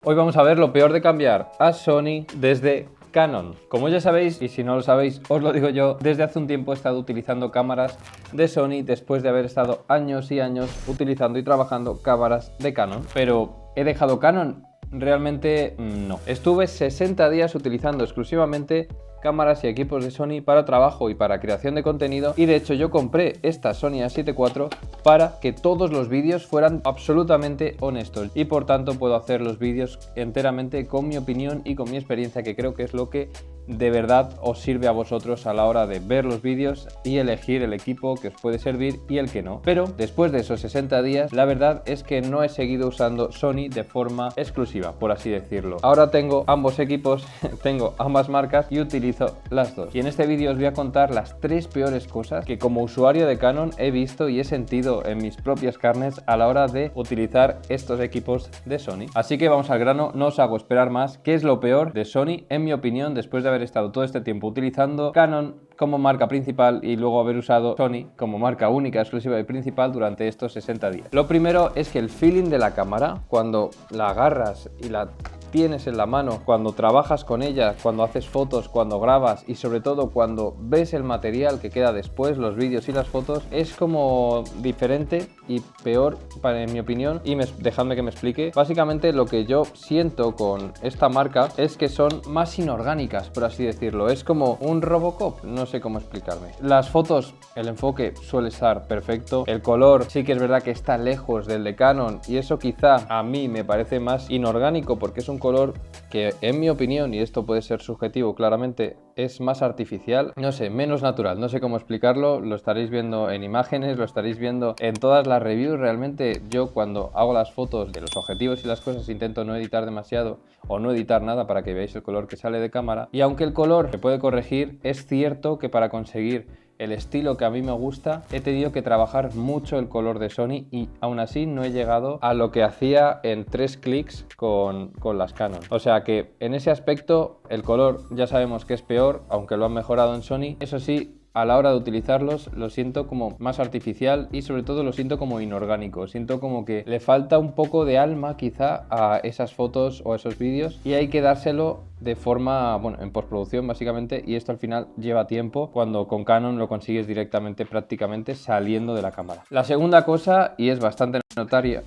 Hoy vamos a ver lo peor de cambiar a Sony desde Canon. Como ya sabéis, y si no lo sabéis, os lo digo yo, desde hace un tiempo he estado utilizando cámaras de Sony después de haber estado años y años utilizando y trabajando cámaras de Canon. Pero ¿he dejado Canon? Realmente no. Estuve 60 días utilizando exclusivamente cámaras y equipos de Sony para trabajo y para creación de contenido, y de hecho yo compré esta Sony A7 IV para que todos los vídeos fueran absolutamente honestos y por tanto puedo hacer los vídeos enteramente con mi opinión y con mi experiencia, que creo que es lo que de verdad os sirve a vosotros a la hora de ver los vídeos y elegir el equipo que os puede servir y el que no. Pero después de esos 60 días, la verdad es que no he seguido usando Sony de forma exclusiva, por así decirlo. Ahora tengo ambos equipos, tengo ambas marcas y utilizo las dos. Y en este vídeo os voy a contar las 3 peores cosas que como usuario de Canon he visto y he sentido en mis propias carnes a la hora de utilizar estos equipos de Sony. Así que vamos al grano, no os hago esperar más. ¿Qué es lo peor de Sony, en mi opinión, después de haber estado todo este tiempo utilizando Canon como marca principal y luego haber usado Sony como marca única, exclusiva y principal durante estos 60 días? Lo primero es que el feeling de la cámara, cuando la agarras y la tienes en la mano, cuando trabajas con ella, cuando haces fotos, cuando grabas y sobre todo cuando ves el material que queda después, los vídeos y las fotos, es como diferente y peor en mi opinión. Y dejadme que me explique. Básicamente lo que yo siento con esta marca es que son más inorgánicas, por así decirlo. Es como un Robocop, no sé cómo explicarme. Las fotos, el enfoque suele estar perfecto, el color sí que es verdad que está lejos del de Canon y eso quizá a mí me parece más inorgánico porque es un color que en mi opinión, y esto puede ser subjetivo claramente, es más artificial, no sé, menos natural, no sé cómo explicarlo, lo estaréis viendo en imágenes, lo estaréis viendo en todas las reviews. Realmente yo cuando hago las fotos de los objetivos y las cosas intento no editar demasiado o no editar nada para que veáis el color que sale de cámara, y aunque el color se puede corregir, es cierto que para conseguir el estilo que a mí me gusta he tenido que trabajar mucho el color de Sony y aún así no he llegado a lo que hacía en 3 clics con las Canon. O sea que en ese aspecto el color ya sabemos que es peor, aunque lo han mejorado en Sony. Eso sí, a la hora de utilizarlos lo siento como más artificial y sobre todo lo siento como inorgánico. Siento como que le falta un poco de alma quizá a esas fotos o a esos vídeos y hay que dárselo de forma, bueno, en postproducción básicamente, y esto al final lleva tiempo cuando con Canon lo consigues directamente prácticamente saliendo de la cámara. La segunda cosa, y es bastante notoria,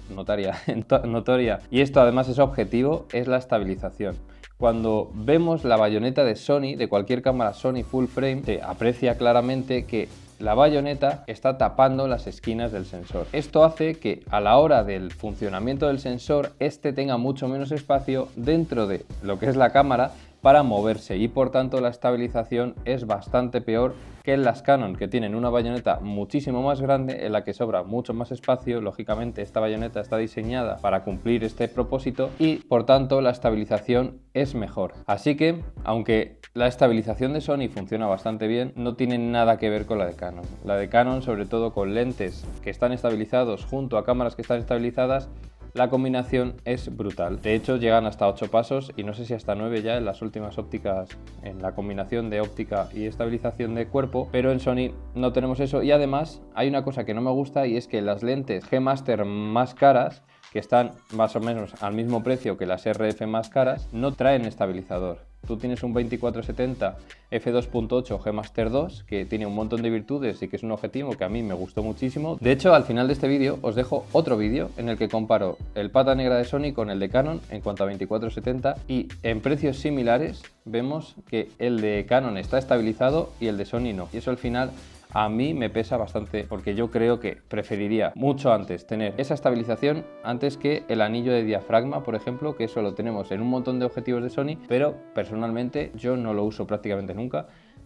y esto además es objetivo, es la estabilización. Cuando vemos la bayoneta de Sony, de cualquier cámara Sony full frame, se aprecia claramente que la bayoneta está tapando las esquinas del sensor. Esto hace que a la hora del funcionamiento del sensor, este tenga mucho menos espacio dentro de lo que es la cámara para moverse y por tanto la estabilización es bastante peor que en las Canon, que tienen una bayoneta muchísimo más grande en la que sobra mucho más espacio. Lógicamente esta bayoneta está diseñada para cumplir este propósito y por tanto la estabilización es mejor. Así que aunque la estabilización de Sony funciona bastante bien, no tiene nada que ver con la de Canon. La de Canon, sobre todo con lentes que están estabilizados junto a cámaras que están estabilizadas, la combinación es brutal. De hecho llegan hasta 8 pasos y no sé si hasta 9 ya en las últimas ópticas, en la combinación de óptica y estabilización de cuerpo, pero en Sony no tenemos eso. Y además hay una cosa que no me gusta y es que las lentes G-Master más caras, que están más o menos al mismo precio que las RF más caras, no traen estabilizador. Tú tienes un 24-70 f2.8 G-Master 2 que tiene un montón de virtudes y que es un objetivo que a mí me gustó muchísimo. De hecho, al final de este vídeo os dejo otro vídeo en el que comparo el pata negra de Sony con el de Canon en cuanto a 24-70 y en precios similares vemos que el de Canon está estabilizado y el de Sony no. Y eso al final a mí me pesa bastante porque yo creo que preferiría mucho antes tener esa estabilización antes que el anillo de diafragma, por ejemplo, que eso lo tenemos en un montón de objetivos de Sony, pero personalmente yo no lo uso prácticamente nunca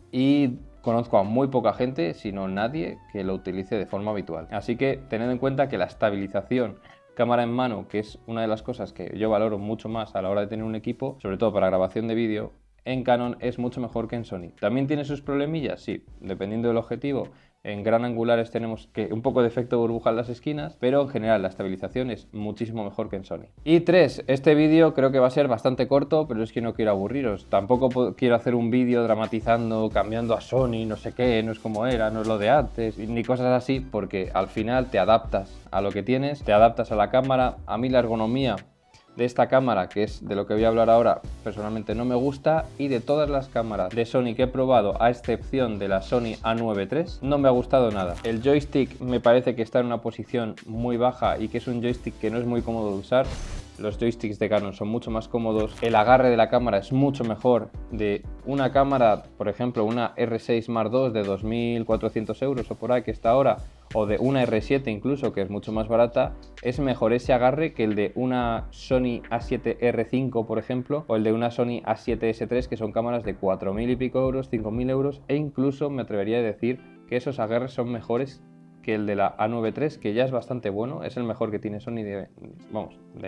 y conozco a muy poca gente, si no nadie, que lo utilice de forma habitual. Así que tened en cuenta que la estabilización cámara en mano, que es una de las cosas que yo valoro mucho más a la hora de tener un equipo, sobre todo para grabación de vídeo, en Canon es mucho mejor que en Sony. ¿También tiene sus problemillas? Sí, dependiendo del objetivo. En gran angulares tenemos que un poco de efecto burbuja en las esquinas, pero en general la estabilización es muchísimo mejor que en Sony. Y 3, este vídeo creo que va a ser bastante corto, pero es que no quiero aburriros. Tampoco quiero hacer un vídeo dramatizando, cambiando a Sony, no sé qué, no es como era, no es lo de antes, ni cosas así, porque al final te adaptas a lo que tienes, te adaptas a la cámara. A mí la ergonomía de esta cámara, que es de lo que voy a hablar ahora, personalmente no me gusta, y de todas las cámaras de Sony que he probado, a excepción de la Sony A9 III, no me ha gustado nada. El joystick me parece que está en una posición muy baja y que es un joystick que no es muy cómodo de usar. Los joysticks de Canon son mucho más cómodos, el agarre de la cámara es mucho mejor. De una cámara, por ejemplo, una R6 Mark II de 2.400 euros o por ahí que está ahora, o de una R7 incluso, que es mucho más barata, es mejor ese agarre que el de una Sony A7R5, por ejemplo, o el de una Sony A7S3, que son cámaras de 4.000 y pico euros, 5.000 euros, e incluso me atrevería a decir que esos agarres son mejores que el de la A9 III, que ya es bastante bueno, es el mejor que tiene Sony de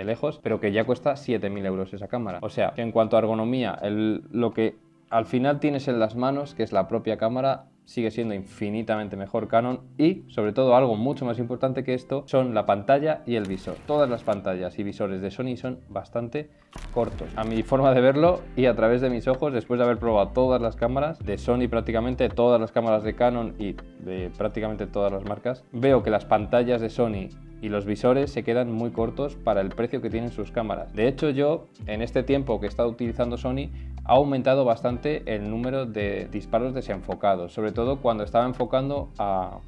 lejos, pero que ya cuesta 7.000 euros esa cámara. O sea, que en cuanto a ergonomía, lo que al final tienes en las manos, que es la propia cámara, sigue siendo infinitamente mejor Canon, y sobre todo algo mucho más importante que esto son la pantalla y el visor. Todas las pantallas y visores de Sony son bastante cortos, a mi forma de verlo y a través de mis ojos, después de haber probado todas las cámaras de Sony, prácticamente todas las cámaras de Canon y de prácticamente todas las marcas, veo que las pantallas de Sony y los visores se quedan muy cortos para el precio que tienen sus cámaras. De hecho, yo en este tiempo que he estado utilizando Sony ha aumentado bastante el número de disparos desenfocados, sobre todo cuando estaba enfocando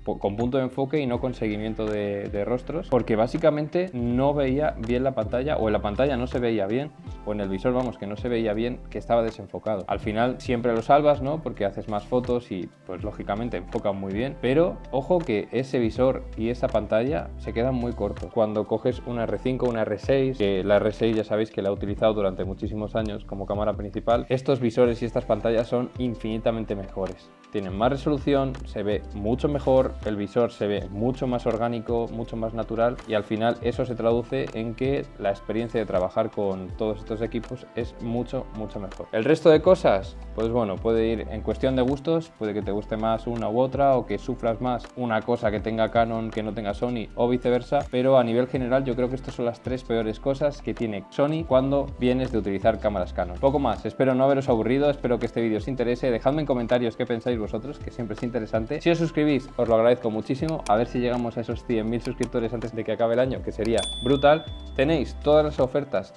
con punto de enfoque y no con seguimiento de rostros, porque básicamente no veía bien la pantalla, o en la pantalla no se veía bien, o en el visor, vamos, que no se veía bien, que estaba desenfocado. Al final siempre lo salvas, ¿no? Porque haces más fotos y pues lógicamente enfocan muy bien, pero ojo que ese visor y esa pantalla se quedan muy cortos. Cuando coges una R5, una R6, que la R6 ya sabéis que la he utilizado durante muchísimos años como cámara principal, estos visores y estas pantallas son infinitamente mejores. Tienen más resolución, se ve mucho mejor, el visor se ve mucho más orgánico, mucho más natural, y al final eso se traduce en que la experiencia de trabajar con todos estos equipos es mucho mejor. El resto de cosas, pues bueno, puede ir en cuestión de gustos, puede que te guste más una u otra, o que sufras más una cosa que tenga Canon que no tenga Sony, o viceversa, pero a nivel general yo creo que estas son las tres peores cosas que tiene Sony cuando vienes de utilizar cámaras Canon. Poco más, espero no haberos aburrido, espero que este vídeo os interese, dejadme en comentarios qué pensáis vosotros, que siempre es interesante. Si os suscribís os lo agradezco muchísimo, a ver si llegamos a esos 100.000 suscriptores antes de que acabe el año, que sería brutal. Tenéis todas las ofertas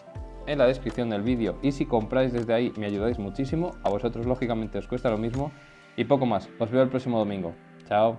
en la descripción del vídeo y si compráis desde ahí me ayudáis muchísimo, a vosotros lógicamente os cuesta lo mismo, y poco más. Os veo el próximo domingo. Chao.